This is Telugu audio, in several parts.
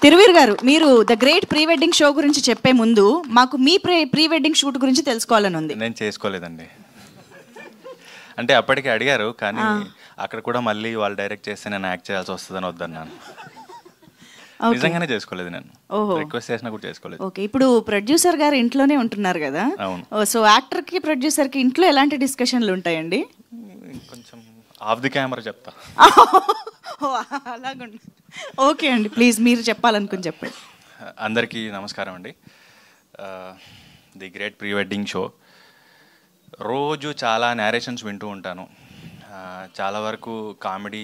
తిరువీర్ గారు, మీరు the great pre wedding show గురించి చెప్పే ముందు మాకు మీ ప్రీ వెడ్డింగ్ షూట్ గురించి తెలుసుకోవాలని ఉంది. నేను చేసుకోలేదండి. అంటే అప్పటికే అడిగారు, కానీ అక్కడ కూడా మళ్ళీ వాళ్ళు డైరెక్ట్ చేస్తే నేను యాక్ట్ చేయాల్సి వస్తుందని వద్దన్నాను. నిజంగానే చేసుకోలేదు, నేను రిక్వెస్ట్ చేసినా కూడా చేసుకోలేదు. ఓకే, ఇప్పుడు ప్రొడ్యూసర్ గారు ఇంట్లోనే ఉంటున్నారు కదా, సో యాక్టర్ కి ప్రొడ్యూసర్ కి ఇంట్లో ఎలాంటి డిస్కషన్లు ఉంటాయండి? కొంచెం ఆఫ్ ది కెమెరా చెప్తా. అలాగండి. ఓకే అండి, ప్లీజ్ మీరు చెప్పాలనుకుని చెప్పండి. అందరికీ నమస్కారం అండి. The great pre wedding show రోజు చాలా నేరేషన్స్ వింటూ ఉంటాను. చాలా వరకు కామెడీ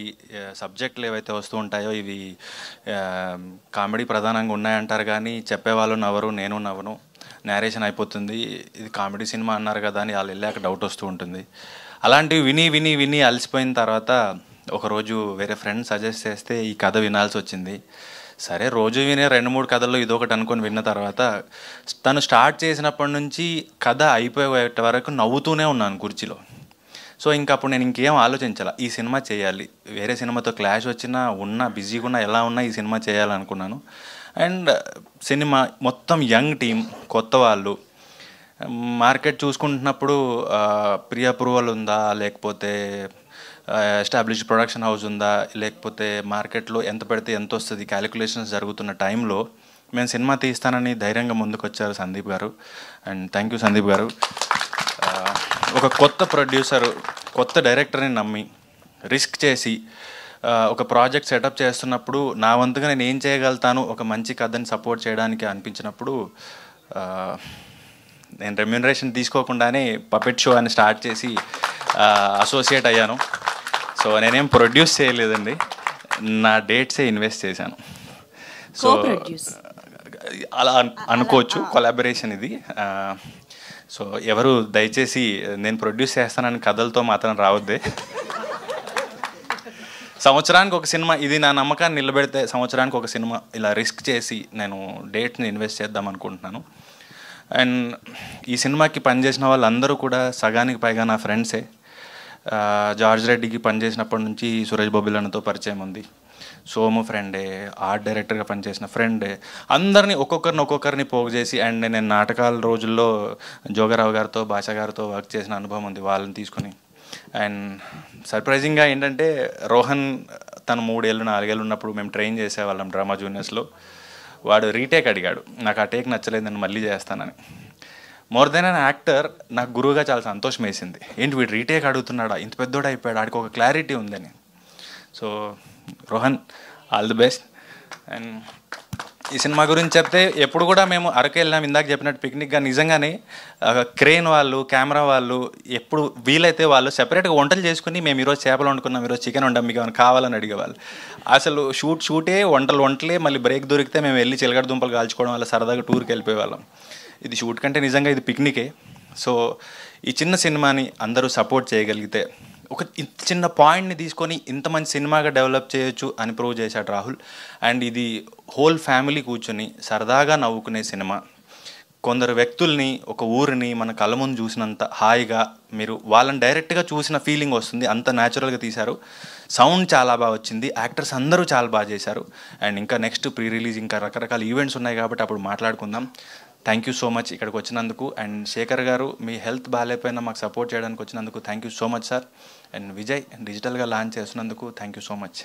సబ్జెక్టులు ఏవైతే వస్తూ ఉంటాయో ఇవి కామెడీ ప్రధానంగా ఉన్నాయంటారు, కానీ చెప్పేవాళ్ళు నవ్వరు, నేను నవ్వను, నేరేషన్ అయిపోతుంది. ఇది కామెడీ సినిమా అన్నారు కదా అని వాళ్ళు వెళ్ళాక డౌట్ వస్తూ ఉంటుంది. అలాంటివి విని విని విని అలసిపోయిన తర్వాత ఒకరోజు వేరే ఫ్రెండ్ సజెస్ట్ చేస్తే ఈ కథ వినాల్సి వచ్చింది. సరే, రోజు వినే 2-3 కథల్లో ఇదొకటి అనుకొని విన్న తర్వాత తను స్టార్ట్ చేసినప్పటి నుంచి కథ అయిపోయే వరకు నవ్వుతూనే ఉన్నాను కుర్చీలో. సో ఇంకా అప్పుడు నేను ఇంకేం ఆలోచించాల, ఈ సినిమా చేయాలి, వేరే సినిమాతో క్లాష్ వచ్చినా ఉన్నా బిజీగా ఉన్నా ఎలా ఉన్నా ఈ సినిమా చేయాలనుకున్నాను. అండ్ సినిమా మొత్తం యంగ్ టీం, కొత్త వాళ్ళు. మార్కెట్ చూసుకుంటున్నప్పుడు ప్రీ అప్రూవల్ ఉందా, లేకపోతే ఎస్టాబ్లిష్డ్ ప్రొడక్షన్ హౌస్ ఉందా, లేకపోతే మార్కెట్లో ఎంత పెడితే ఎంత వస్తుంది క్యాలిక్యులేషన్స్ జరుగుతున్న టైంలో మేము సినిమా తీస్తానని ధైర్యంగా ముందుకు వచ్చారు సందీప్ గారు. అండ్ థ్యాంక్ యూ సందీప్ గారు. ఒక కొత్త ప్రొడ్యూసరు, కొత్త డైరెక్టర్ని నమ్మి రిస్క్ చేసి ఒక ప్రాజెక్ట్ సెటప్ చేస్తున్నప్పుడు నా వంతుగా నేను ఏం చేయగలుగుతాను ఒక మంచి కథని సపోర్ట్ చేయడానికి అనిపించినప్పుడు నేను రెమ్యూనరేషన్ తీసుకోకుండానే పపెట్ షో అని స్టార్ట్ చేసి అసోసియేట్ అయ్యాను. సో నేనేం ప్రొడ్యూస్ చేయలేదండి, నా డేట్సే ఇన్వెస్ట్ చేశాను. సో అలా అనుకోవచ్చు, కొలాబరేషన్ ఇది. సో ఎవరు దయచేసి నేను ప్రొడ్యూస్ చేస్తానని కథలతో మాత్రం రావద్దే. సంవత్సరానికి ఒక సినిమా, ఇది నా నమ్మకాన్ని నిలబెడితే సంవత్సరానికి ఒక సినిమా ఇలా రిస్క్ చేసి నేను డేట్ని ఇన్వెస్ట్ చేద్దాం అనుకుంటున్నాను. అండ్ ఈ సినిమాకి పనిచేసిన వాళ్ళందరూ కూడా సగానికి పైగా నా ఫ్రెండ్సే. జార్జ్ రెడ్డికి పనిచేసినప్పటి నుంచి సురేష్ బొబ్బిలన్నతో పరిచయం ఉంది, సోము ఫ్రెండే, ఆర్ట్ డైరెక్టర్గా పనిచేసిన ఫ్రెండే. అందరినీ ఒక్కొక్కరిని పోగు చేసి, అండ్ నేను నాటకాల రోజుల్లో జోగారావు గారితో, భాషా గారితో వర్క్ చేసిన అనుభవం ఉంది వాళ్ళని తీసుకొని. అండ్ సర్ప్రైజింగ్గా ఏంటంటే రోహన్ తను 3 ఏళ్ళు 4 ఏళ్ళు ఉన్నప్పుడు మేము ట్రైన్ చేసేవాళ్ళం డ్రామా జూనియర్స్లో. వాడు రీటేక్ అడిగాడు, నాకు ఆ టేక్ నచ్చలేదు, నేను మళ్ళీ చేస్తానని. మోర్ దెన్ అన్ యాక్టర్ నాకు గురువుగా చాలా సంతోషం వేసింది. ఏంటి వీడు రీటేక్ అడుగుతున్నాడా, ఇంత పెద్దోడు అయిపోయాడు, ఆడికి ఒక క్లారిటీ ఉందని. So Rohan, all the best. And ఈ సినిమా గురించి చెప్తే ఎప్పుడు కూడా మేము అరకు వెళ్ళాం, ఇందాక చెప్పినట్టు పిక్నిక్గా. నిజంగానే క్రేన్ వాళ్ళు, కెమెరా వాళ్ళు ఎప్పుడు వీలైతే వాళ్ళు సెపరేట్గా వంటలు చేసుకుని మేము ఈరోజు చేపలు వండుకున్నాం, ఈరోజు చికెన్ వండాం, మీకు ఏమైనా కావాలని అడిగేవాళ్ళు. అసలు షూటే వంటలే. మళ్ళీ బ్రేక్ దొరికితే మేము వెళ్ళి చిలకడ దుంపలు కాల్చుకోవడం వల్ల సరదాగా టూర్కి వెళ్ళిపోయేవాళ్ళం. ఇది షూట్ కంటే నిజంగా ఇది పిక్నికే. సో ఈ చిన్న సినిమాని అందరూ సపోర్ట్ చేయగలిగితే, ఒక చిన్న పాయింట్ని తీసుకొని ఇంత మంచి సినిమాగా డెవలప్ చేయొచ్చు అని ప్రూవ్ చేశాడు రాహుల్. అండ్ ఇది హోల్ ఫ్యామిలీ కూర్చొని సరదాగా నవ్వుకునే సినిమా. కొందరు వ్యక్తుల్ని, ఒక ఊరిని మన కళ్ళ ముందు చూసినంత హాయిగా మీరు వాళ్ళని డైరెక్ట్గా చూసిన ఫీలింగ్ వస్తుంది, అంత న్యాచురల్గా తీశారు. సౌండ్ చాలా బాగా వచ్చింది, యాక్టర్స్ అందరూ చాలా బాగా చేశారు. అండ్ ఇంకా నెక్స్ట్ ప్రీ రిలీజ్ ఇంకా రకరకాల ఈవెంట్స్ ఉన్నాయి కాబట్టి అప్పుడు మాట్లాడుకుందాం. థ్యాంక్ యూ సో మచ్ ఇక్కడికి వచ్చినందుకు. అండ్ శేఖర్ గారు, మీ హెల్త్ బాగాలేకపోయినా మాకు సపోర్ట్ చేయడానికి వచ్చినందుకు thank you so much sir. And Vijay, డిజిటల్గా లాంచ్ చేస్తున్నందుకు థ్యాంక్ యూ సో మచ్.